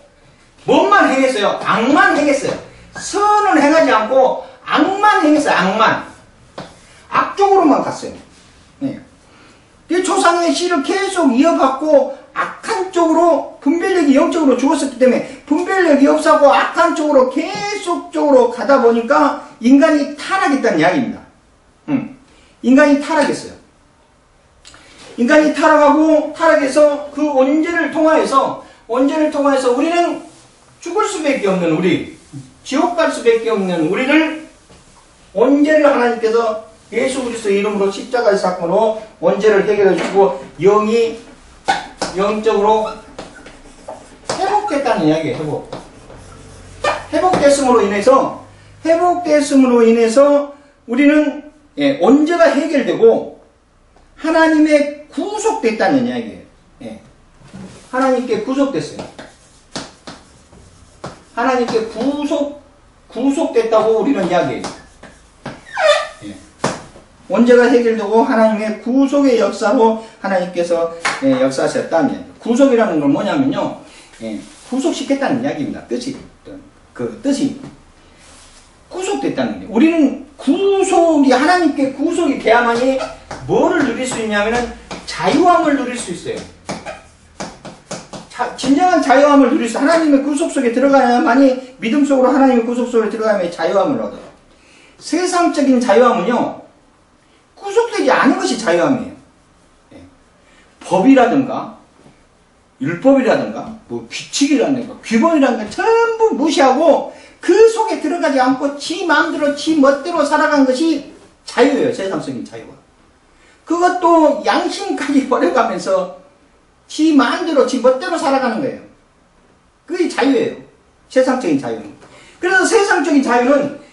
뭔만 행했어요? 악만 행했어요. 선은 행하지 않고 악만 행했어요. 악쪽으로만 갔어요. 네. 조상의 씨를 계속 이어받고 악한 쪽으로 분별력이 영적으로 죽었었기 때문에 분별력이 없었고 악한 쪽으로 계속적으로 가다 보니까 인간이 타락했다는 이야기입니다. 인간이 타락했어요. 인간이 타락해서 그 원죄를 통하여서 우리는 죽을 수밖에 없는 지옥 갈 수밖에 없는 우리를 원죄를 하나님께서 예수 그리스도의 이름으로 십자가의 사건으로 원죄를 해결해 주고 영이 영적으로 회복됐다는 이야기예요. 회복됐음으로 인해서 우리는 원죄가 해결되고 하나님의 구속됐다는 이야기예요. 하나님께 구속됐어요. 하나님께 구속됐다고 우리는 이야기해요. 원죄가 해결되고 하나님의 구속의 역사로 하나님께서 역사하셨다는 이야기. 구속이라는 건 뭐냐면요, 구속시켰다는 이야기입니다. 뜻이 구속됐다는 게. 우리는 하나님께 구속이 돼야만이 뭐를 누릴 수 있냐면은 자유함을 누릴 수 있어요. 진정한 자유함을 누릴 수, 하나님의 구속 속에 들어가야만이, 믿음 속으로 하나님의 구속 속에 들어가야만이 자유함을 얻어요. 세상적인 자유함은요, 구속되지 않은 것이 자유함이에요. 법이라든가, 율법이라든가, 규칙이라든가, 규범이라든가 전부 무시하고 그 속에 들어가지 않고 지 마음대로, 지 멋대로 살아간 것이 자유예요. 세상적인 자유가. 그것도 양심까지 버려가면서 지 마음대로, 지 멋대로 살아가는 거예요. 그게 자유예요. 세상적인 자유는. 그래서 세상적인 자유는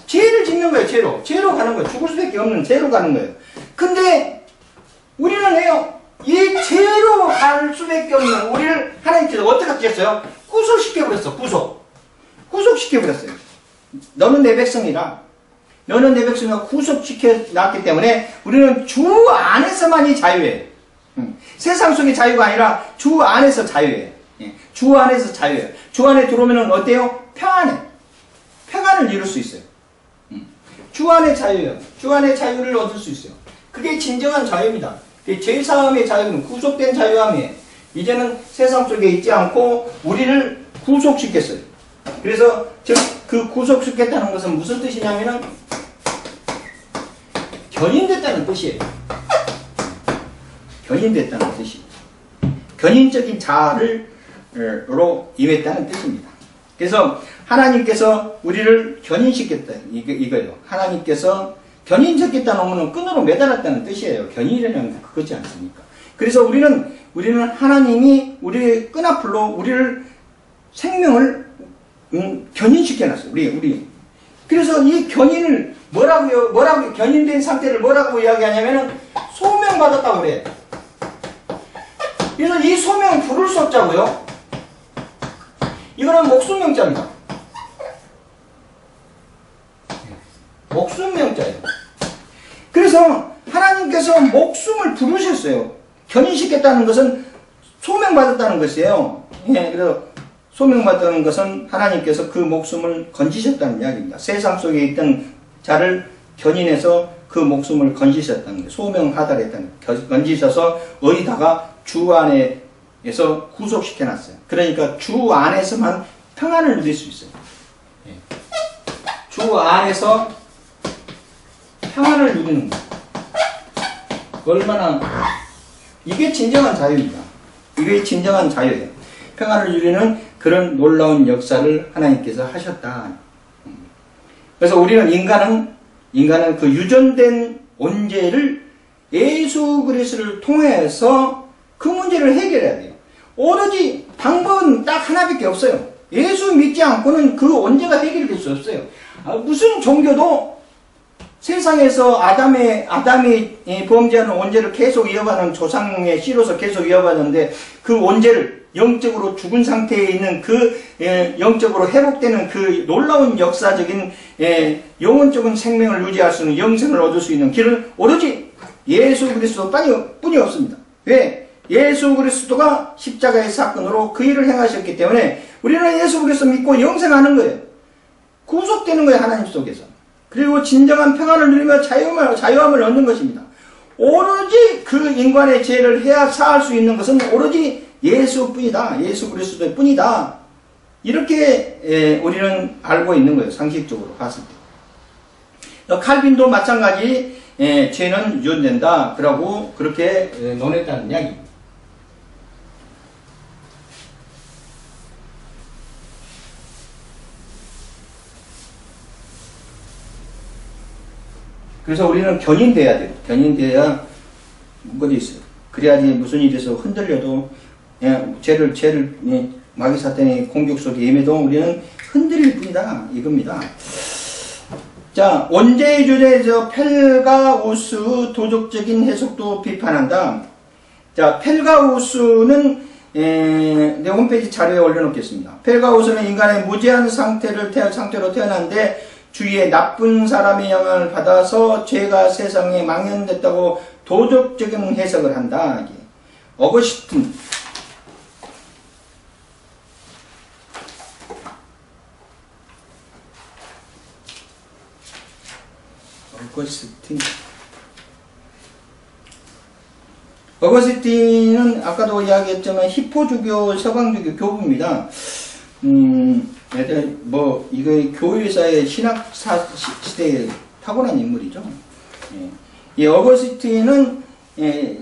죄를 짓는 거예요. 죄로 가는 거예요. 죽을 수밖에 없는 죄로 가는 거예요. 근데 우리는 왜요? 이 죄로 갈 수밖에 없는 우리를 하나님께서 어떻게 하셨어요? 구속시켜버렸어. 구속시켜버렸어요. 너는 내 백성이라. 너는 내 백성이라 구속시켜놨기 때문에 우리는 주 안에서만이 자유예요. 세상 속의 자유가 아니라 주 안에서 자유예요. 주 안에서 자유예요. 주 안에 들어오면 어때요? 평안을 이룰 수 있어요. 주 안의 자유예요. 주 안의 자유를 얻을 수 있어요. 그게 진정한 자유입니다. 죄사함의 자유는 구속된 자유함이에요. 이제는 세상 속에 있지 않고 우리를 구속시켰어요. 그래서 그 구속시켰다는 것은 무슨 뜻이냐면은 견인됐다는 뜻이에요. 견인됐다는 뜻이. 견인적인 자아로 임했다는 뜻입니다. 그래서 하나님께서 우리를 견인시켰다. 이거예요. 하나님께서 견인시켰다는 것은 끈으로 매달았다는 뜻이에요. 견인이라는 게 그거지 않습니까? 그래서 우리는 하나님이 우리의 끈앞으로 우리를 생명을 견인시켜놨어요. 우리. 그래서 이 견인을 뭐라고 견인된 상태를 뭐라고 이야기하냐면은 소명받았다고 그래요. 그래서 이 소명 부를 수 없자고요. 이거는 목숨명자입니다. 목숨명자예요. 그래서 하나님께서 목숨을 부르셨어요. 견인시켰다는 것은 소명받았다는 것이에요. 그래서 소명받는 것은 하나님께서 그 목숨을 건지셨다는 이야기입니다. 세상 속에 있던 자를 견인해서 그 목숨을 건지셨다는 거예요. 소명하다랬다는 거예요. 건지셔서 어디다가 주 안에서 구속시켜놨어요. 그러니까 주 안에서만 평안을 누릴 수 있어요. 주 안에서 평안을 누리는 거예요. 얼마나 이게 진정한 자유입니다. 이게 진정한 자유예요. 평안을 누리는 그런 놀라운 역사를 하나님께서 하셨다. 그래서 우리는 인간은 그 유전된 원죄를 예수 그리스도를 통해서 그 문제를 해결해야 돼요. 오로지 방법은 딱 하나밖에 없어요. 예수 믿지 않고는 그 원죄가 해결될 수 없어요. 무슨 종교도 세상에서 아담이 범죄하는 원죄를 계속 이어가는 조상의 씨로서 계속 이어가는데 그 원죄를 영적으로 죽은 상태에 있는 그 영적으로 회복되는 그 놀라운 역사적인 영혼적인 생명을 유지할 수 있는 영생을 얻을 수 있는 길은 오로지 예수 그리스도뿐이 없습니다. 왜? 예수 그리스도가 십자가의 사건으로 그 일을 행하셨기 때문에 우리는 예수 그리스도 믿고 영생하는 거예요. 구속되는 거예요. 하나님 속에서. 그리고 진정한 평안을 누리며 자유함을 얻는 것입니다. 오로지 그 인간의 죄를 해야 사할 수 있는 것은 오로지 예수뿐이다. 예수 그리스도 뿐이다. 이렇게 우리는 알고 있는 거예요. 상식적으로 봤을 때. 칼빈도 마찬가지 죄는 유전된다. 그러고 그렇게 논했다는 이야기입니다. 그래서 우리는 견인돼야 돼요. 견인돼야 문제가 있어요. 그래야지 무슨 일이 있어서 흔들려도 죄를 마귀 사탄의 공격 속에 임해도 우리는 흔들릴 뿐이다. 이겁니다. 자, 원죄의 주제에서 펠가우스 도덕적인 해석도 비판한다. 자, 펠가우스는 내 홈페이지 자료에 올려놓겠습니다. 펠가우스는 인간의 무죄한 상태로 태어났는데 주위에 나쁜 사람의 영향을 받아서 죄가 세상에 망연됐다고 도덕적인 해석을 한다. 어거스틴. 어거스틴은 아까도 이야기했지만 히포주교, 서방주교 교부입니다. 이거 교회사의 신학 시대에 타고난 인물이죠. 이 어거스틴은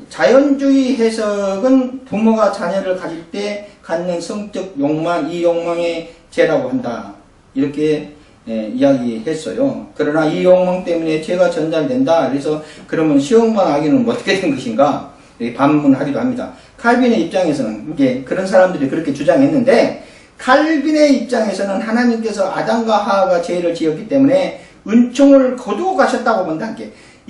자연주의 해석은 부모가 자녀를 가질 때 갖는 성적 욕망, 이 욕망의 죄라고 한다. 이렇게 이야기했어요. 그러나 이 욕망 때문에 죄가 전달된다. 그래서 그러면 시험만 하기는 어떻게 된 것인가? 반문하기도 합니다. 칼빈의 입장에서는 그런 사람들이 그렇게 주장했는데 칼빈의 입장에서는 하나님께서 아담과 하와가 죄를 지었기 때문에 은총을 거두고 가셨다고 본다.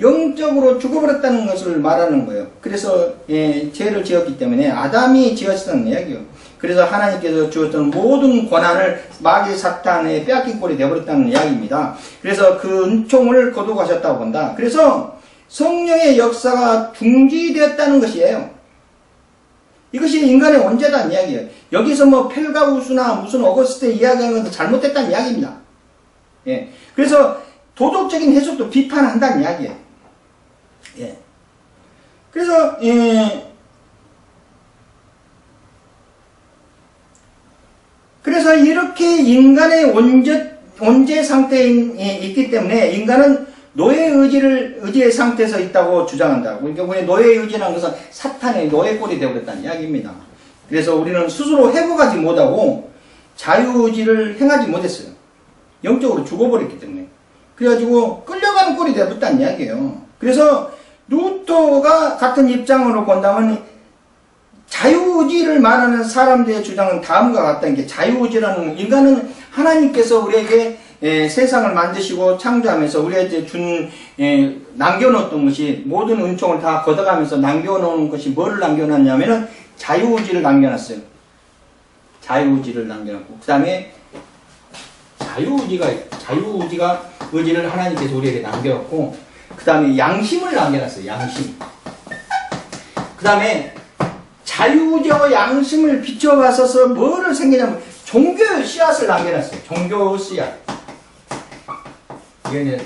영적으로 죽어버렸다는 것을 말하는 거예요. 그래서 죄를 지었기 때문에 아담이 지었다는 이야기예요. 그래서 하나님께서 주었던 모든 권한을 마귀 사탄에 빼앗긴 꼴이 되어버렸다는 이야기입니다. 그래서 그 은총을 거두고 가셨다고 본다. 그래서 성령의 역사가 중지되었다는 것이에요. 이것이 인간의 원죄다는 이야기예요. 여기서 뭐 펠가우스나 무슨 어거스틴 이야기하는 것도 잘못됐다는 이야기입니다. 그래서 도덕적인 해석도 비판한다는 이야기예요. 그래서 그래서 이렇게 인간의 원죄 상태에 있기 때문에 인간은 노예 의지의 상태에서 있다고 주장한다. 그러니까 노예 의지라는 것은 사탄의 노예꼴이 되어버렸다는 이야기입니다. 그래서 우리는 스스로 회복하지 못하고 자유의지를 행하지 못했어요. 영적으로 죽어버렸기 때문에. 그래가지고 끌려가는 꼴이 되어버렸다는 이야기예요. 그래서 루터가 같은 입장으로 본다면 자유의지를 말하는 사람들의 주장은 다음과 같다는 게 자유의지라는 인간은 하나님께서 우리에게 세상을 만드시고 창조하면서 우리에게 남겨놓았던 것이 모든 은총을 다 걷어가면서 남겨놓은 것이 뭐를 남겨놨냐면은 자유의지를 남겨놨어요. 자유의지를 남겨놨고 그 다음에 의지를 하나님께서 우리에게 남겨놓고 그 다음에 양심을 남겨놨어요. 양심. 그 다음에 자유의지와 양심을 비춰가서서 뭐를 생기냐면 종교의 씨앗을 남겨놨어요. 종교 씨앗.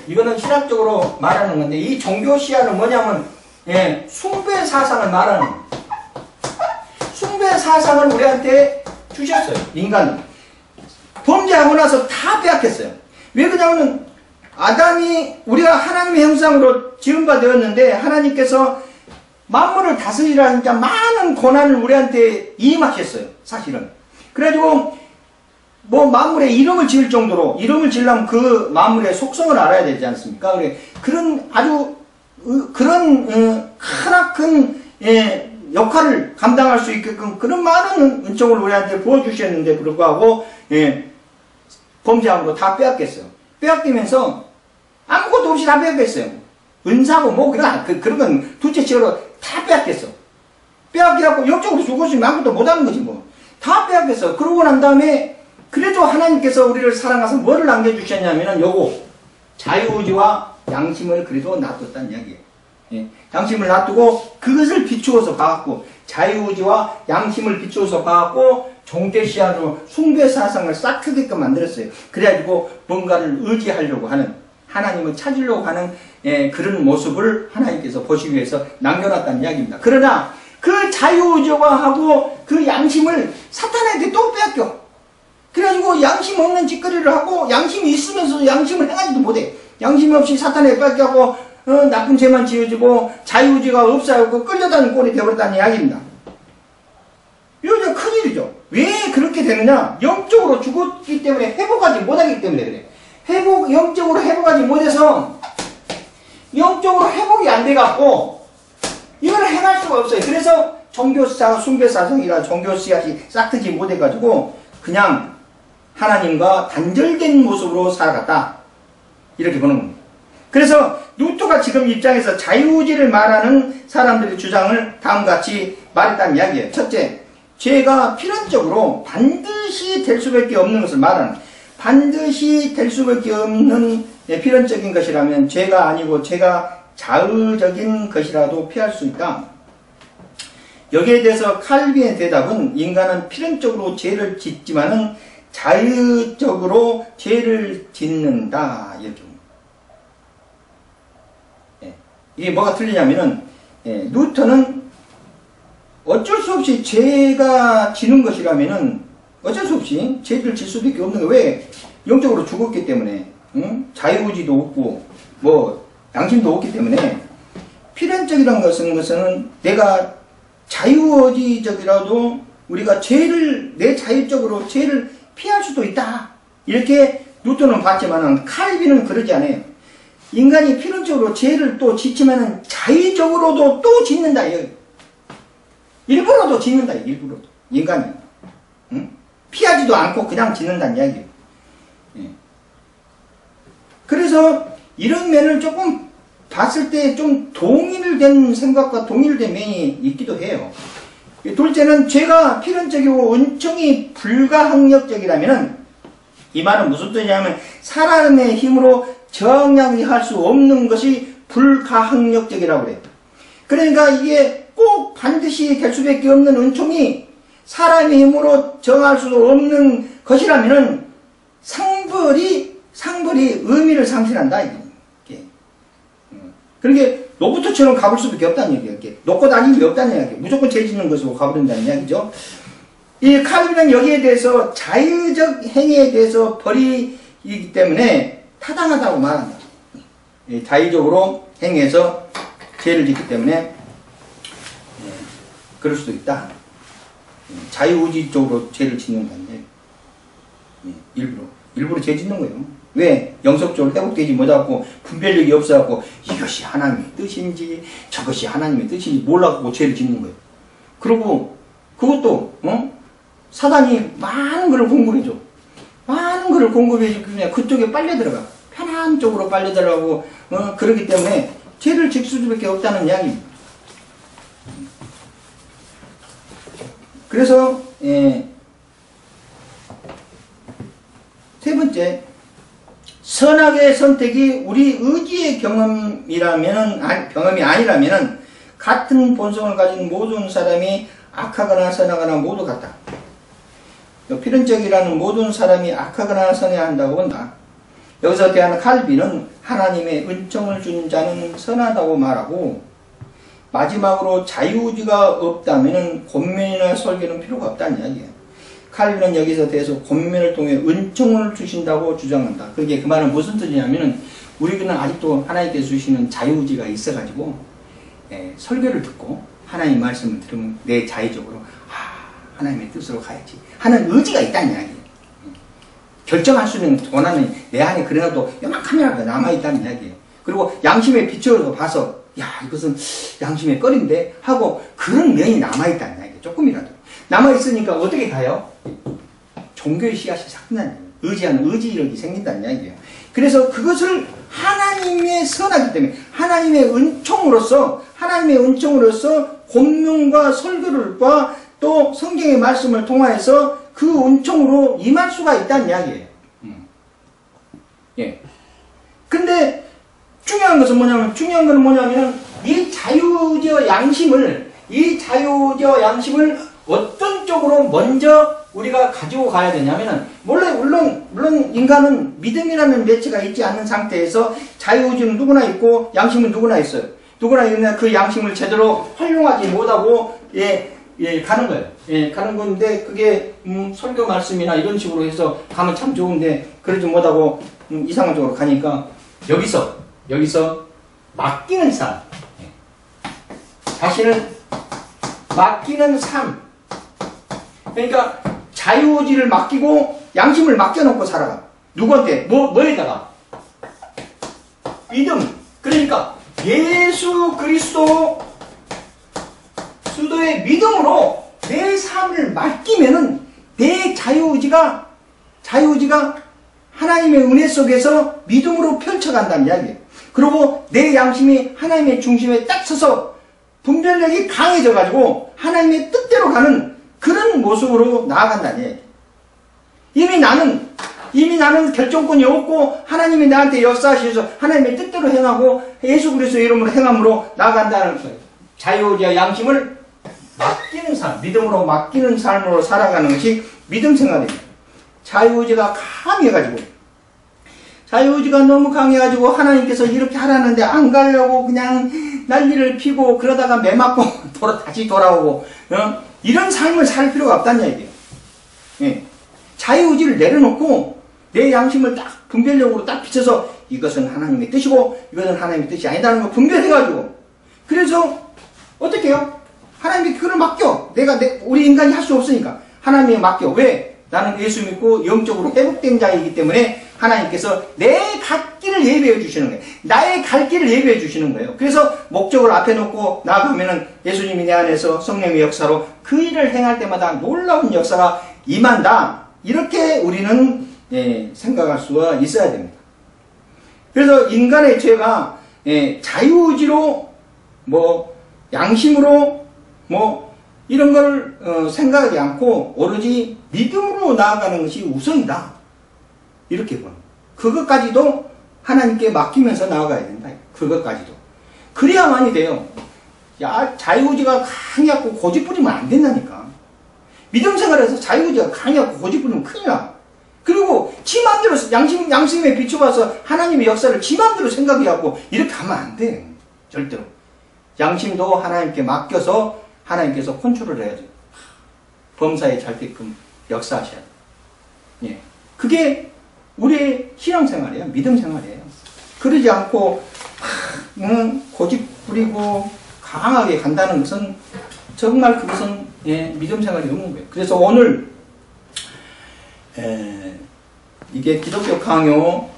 이거는 신학적으로 말하는 건데, 이 종교 씨앗은 뭐냐면, 예, 숭배 사상을 말하는 거예요. 숭배 사상을 우리한테 주셨어요. 인간은. 범죄하고 나서 다 빼앗겼어요. 왜 그러냐면, 아담이 우리가 하나님의 형상으로 지음바 되었는데, 하나님께서 만물을 다스리라니까 많은 고난을 우리한테 임하셨어요. 사실은. 그래가지고 뭐 만물에 이름을 지을 정도로, 이름을 지으려면 그 만물의 속성을 알아야 되지 않습니까? 그런 아주 그런 크나큰 역할을 감당할 수 있게끔 그런 많은 은총을 우리한테 부어주셨는데 불구하고 범죄함으로 다 빼앗겼어요. 빼앗기면서 아무것도 없이 다 빼앗겼어요. 은사고 뭐 그런 건 둘째치로 다 빼앗겼어. 빼앗겨갖고 영적으로 죽었으면 아무것도 못하는 거지 뭐. 다 빼앗겼어. 그러고 난 다음에 그래도 하나님께서 우리를 사랑하셔서 뭐를 남겨주셨냐면은 요거 자유의지와 양심을 그래도 놔뒀다는 이야기예요. 예. 양심을 놔두고 그것을 비추어서 봐갖고 자유의지와 양심을 비추어서 봐갖고 종교 씨앗으로 숭배 사상을 싹 크게끔 만들었어요. 그래가지고 뭔가를 의지하려고 하는, 하나님을 찾으려고 하는 그런 모습을 하나님께서 보시기 위해서 남겨놨다는 이야기입니다. 그러나 그 자유의지와 하고 그 양심을 사탄에게 또 빼앗겨. 그래가지고 양심 없는 짓거리를 하고 양심이 있으면서도 양심을 행하지도 못해. 양심이 없이 사탄에게 빼앗겨고 나쁜 죄만 지어지고 자유의지가 없어하고 끌려다니는 꼴이 되어버렸다는 이야기입니다. 이거 이제 큰일이죠. 왜 그렇게 되느냐? 영적으로 죽었기 때문에 회복하지 못하기 때문에 그래. 영적으로 회복하지 못해서 영적으로 회복이 안 돼갖고 이걸 행할 수가 없어요. 그래서 종교사, 숭배사상이라 종교 씨앗이 싹트지 못해가지고 그냥 하나님과 단절된 모습으로 살아갔다. 이렇게 보는 겁니다. 그래서 루터가 지금 입장에서 자유의지를 말하는 사람들의 주장을 다음같이 말했다는 이야기예요. 첫째, 죄가 필연적으로 반드시 될 수밖에 없는 것을 말하는, 반드시 될 수밖에 없는 필연적인 것이라면 죄가 아니고 죄가 자의적인 것이라도 피할 수 있다. 여기에 대해서 칼빈의 대답은 인간은 필연적으로 죄를 짓지만은 자의적으로 죄를 짓는다. 이렇게. 이게 뭐가 틀리냐면은 루터는 어쩔 수 없이 죄가 지는 것이라면은 어쩔 수 없이 죄를 질 수밖에 없는 거예요. 왜? 영적으로 죽었기 때문에, 자유의지도 없고 뭐 양심도 없기 때문에 필연적이라는 것은 내가 자유의지적이라도 우리가 죄를 내 자율적으로 죄를 피할 수도 있다. 이렇게 루터는 봤지만은 칼빈은 그러지 않아요. 인간이 필연적으로 죄를 또 짓지만은 자의적으로도 또 짓는다. 일부러도 짓는다. 일부러도. 인간이. 피하지도 않고 그냥 짓는다는 이야기예요. 그래서 이런 면을 조금 봤을 때 좀 동일된 생각과 동일된 면이 있기도 해요. 둘째는 죄가 필연적이고 은총이 불가항력적이라면은 이 말은 무슨 뜻이냐면 사람의 힘으로 정량할 수 없는 것이 불가항력적이라고 그래요. 그러니까 이게 꼭 반드시 될 수밖에 없는 은총이 사람의 힘으로 정할 수 없는 것이라면은 상벌이 의미를 상실한다. 이게. 그러니까 로봇처럼 가볼 수밖에 없다는 얘기예요. 이렇게 놓고 다니는 게 없다는 이야기예요. 무조건 죄 짓는 것으로 가버린다는 이야기죠. 이 칼빈은 여기에 대해서 자유적 행위에 대해서 벌이기 때문에 타당하다고 말한다. 자유적으로 행해서 죄를 짓기 때문에 그럴 수도 있다. 자유의지적으로 죄를 짓는다는 얘기예요. 일부러 죄 짓는 거예요. 왜? 영속적으로 회복되지 못하고 분별력이 없어갖고 이것이 하나님의 뜻인지 저것이 하나님의 뜻인지 몰라갖고 죄를 짓는 거예요. 그리고 그것도 사단이 많은 걸 공급해줘. 많은 걸 공급해주기 때문에 그쪽에 빨려 들어가. 편한 쪽으로 빨려 들어가고 그렇기 때문에 죄를 질 수밖에 없다는 이야기입니다. 그래서 세 번째, 선악의 선택이 우리 의지의 경험이 아니라면은 같은 본성을 가진 모든 사람이 악하거나 선하거나 모두 같다. 필연적이라는 모든 사람이 악하거나 선해야 한다고 본다. 여기서 대한 칼빈은 하나님의 은총을 준 자는 선하다고 말하고, 마지막으로 자유의지가 없다면 권면이나 설교는 필요가 없다는 이야기예요. 칼빈은 여기서 대해서 권면을 통해 은총을 주신다고 주장한다. 그게 그 말은 무슨 뜻이냐면은 우리는 아직도 하나님께서 주시는 자유의지가 있어가지고 설교를 듣고 하나님 말씀을 들으면 내 자의적으로 하나님의 뜻으로 가야지 하는 의지가 있다는 이야기예요. 결정할 수 있는 권한은 내 안에 그래도 요만큼이라도 남아있다는 이야기예요. 그리고 양심의 빛으로 봐서 이것은 양심의 꺼린데 하고 그런 면이 남아있다는 이야기예요. 조금이라도 남아있으니까 어떻게 가요? 종교의 씨앗이 삭는다는 이야기예요. 의지하는 의지력이 생긴다는 이야기예요. 그래서 그것을 하나님의 선하기 때문에 하나님의 은총으로서 권면과 설교를 봐 또 성경의 말씀을 통하여서 그 은총으로 임할 수가 있다는 이야기예요. 예. 근데 중요한 것은 뭐냐면 이 자유의지와 양심을 어떤 쪽으로 먼저 우리가 가지고 가야 되냐면은 물론 인간은 믿음이라는 매체가 있지 않는 상태에서 자유의지는 누구나 있고 양심은 누구나 있어요. 누구나 있는데 그 양심을 제대로 활용하지 못하고 가는 거예요. 가는 건데 그게 설교 말씀이나 이런 식으로 해서 가면 참 좋은데 그러지 못하고 이상한 쪽으로 가니까 여기서 맡기는 삶, 자신을 맡기는 삶. 그러니까 자유의지를 맡기고 양심을 맡겨놓고 살아가. 누구한테? 뭐에다가? 믿음. 그러니까 예수 그리스도 수도의 믿음으로 내 삶을 맡기면은 내 자유의지가 하나님의 은혜 속에서 믿음으로 펼쳐간다는 이야기예요. 그리고 내 양심이 하나님의 중심에 딱 서서 분별력이 강해져가지고 하나님의 뜻대로 가는 그런 모습으로 나아간다는 이야기예요. 이미 나는 결정권이 없고 하나님이 나한테 역사하셔서 하나님의 뜻대로 행하고 예수 그리스도의 이름으로 행함으로 나아간다는 거예요. 자유의지와 양심을 맡기는 삶, 믿음으로 맡기는 삶으로 살아가는 것이 믿음 생활입니다. 자유의지가 너무 강해가지고 하나님께서 이렇게 하라는데 안 가려고 그냥 난리를 피고 그러다가 매 맞고 다시 돌아오고 이런 삶을 살 필요가 없다는 얘기예요. 예. 자유의지를 내려놓고 내 양심을 딱 분별력으로 딱 비춰서 이것은 하나님의 뜻이고 이것은 하나님의 뜻이 아니다는 걸 분별해가지고 그래서 어떻게 해요? 하나님이 그걸 맡겨. 우리 인간이 할 수 없으니까 하나님이 맡겨. 왜? 나는 예수 믿고 영적으로 회복된 자이기 때문에 하나님께서 내 갈 길을 예비해 주시는 거예요. 나의 갈 길을 예비해 주시는 거예요. 그래서 목적을 앞에 놓고 나아가면은 예수님이 내 안에서 성령의 역사로 그 일을 행할 때마다 놀라운 역사가 임한다. 이렇게 우리는 생각할 수가 있어야 됩니다. 그래서 인간의 죄가 자유의지로 양심으로 이런 걸 생각하지 않고 오로지 믿음으로 나아가는 것이 우선이다. 이렇게 봐. 그것까지도 하나님께 맡기면서 나아가야 된다. 그것까지도. 그래야만이 돼요. 자유의지가 강해갖고 고집 부리면 안 된다니까. 믿음 생활에서 자유의지가 강해갖고 고집 부리면 큰일 나. 그리고 지 맘대로 양심에 비춰봐서 하나님의 역사를 지 맘대로 생각해갖고 이렇게 하면 안 돼. 절대로. 양심도 하나님께 맡겨서 하나님께서 컨트롤을 해야죠. 범사에 잘 되게끔 역사하셔야 돼요. 예. 그게 우리의 신앙생활이에요. 믿음생활이에요. 그러지 않고 고집 부리고 강하게 간다는 것은 정말 그것은 믿음생활이 없는 거예요. 그래서 오늘 이게 기독교 강요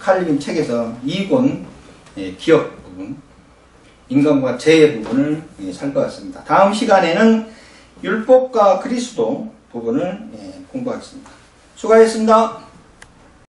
칼빈 책에서 2권 기억 부분 인간과 죄의 부분을 살 것 같습니다. 다음 시간에는 율법과 그리스도 부분을 공부하겠습니다. 수고하셨습니다.